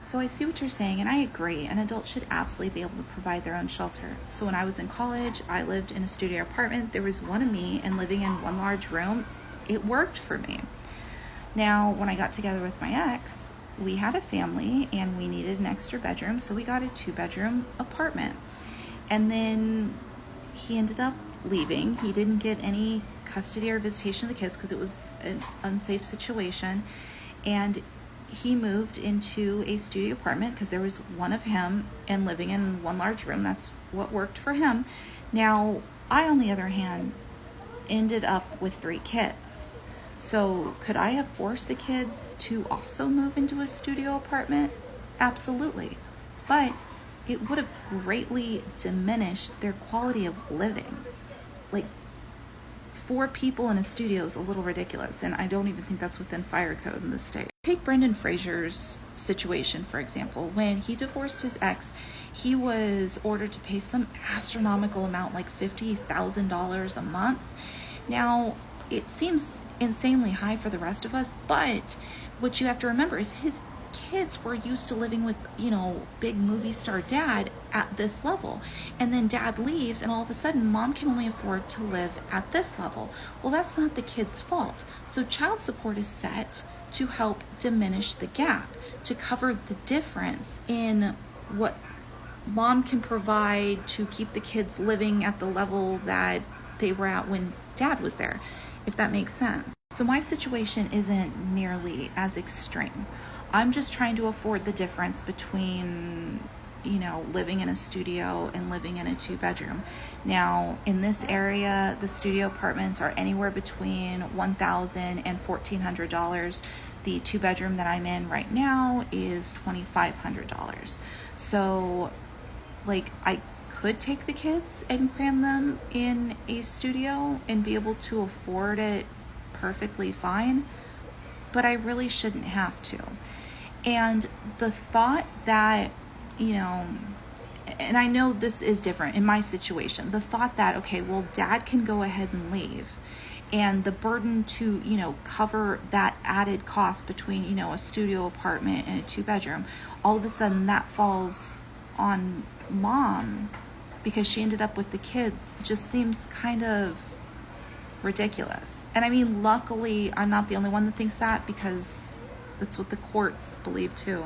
So I see what you're saying, and I agree. An adult should absolutely be able to provide their own shelter. So when I was in college, I lived in a studio apartment. There was one of me, and living in one large room, it worked for me. Now, when I got together with my ex, we had a family and we needed an extra bedroom, so we got a 2-bedroom apartment. And then he ended up leaving. He didn't get any custody or visitation of the kids because it was an unsafe situation. And he moved into a studio apartment because there was one of him and living in one large room. That's what worked for him. Now, I, on the other hand, ended up with 3 kids. So could I have forced the kids to also move into a studio apartment? Absolutely. But it would have greatly diminished their quality of living. Like, 4 people in a studio is a little ridiculous, and I don't even think that's within fire code in this state. Take Brendan Fraser's situation, for example. When he divorced his ex, he was ordered to pay some astronomical amount, like $50,000 a month. Now, it seems insanely high for the rest of us, but what you have to remember is his kids were used to living with, big movie star dad at this level. And then dad leaves, and all of a sudden, mom can only afford to live at this level. Well, that's not the kid's fault. So child support is set to help diminish the gap, to cover the difference in what mom can provide to keep the kids living at the level that they were at when dad was there, if that makes sense. So my situation isn't nearly as extreme. I'm just trying to afford the difference between, living in a studio and living in a 2-bedroom. Now, in this area, the studio apartments are anywhere between $1,000 and $1,400. The 2-bedroom that I'm in right now is $2,500. So, I could take the kids and cram them in a studio and be able to afford it perfectly fine, but I really shouldn't have to. And the thought that, and I know this is different in my situation, the thought that, okay, well, dad can go ahead and leave, and the burden to, cover that added cost between, a studio apartment and a 2-bedroom, all of a sudden that falls on mom because she ended up with the kids, just seems kind of ridiculous. And I mean, luckily, I'm not the only one that thinks that, because that's what the courts believe too.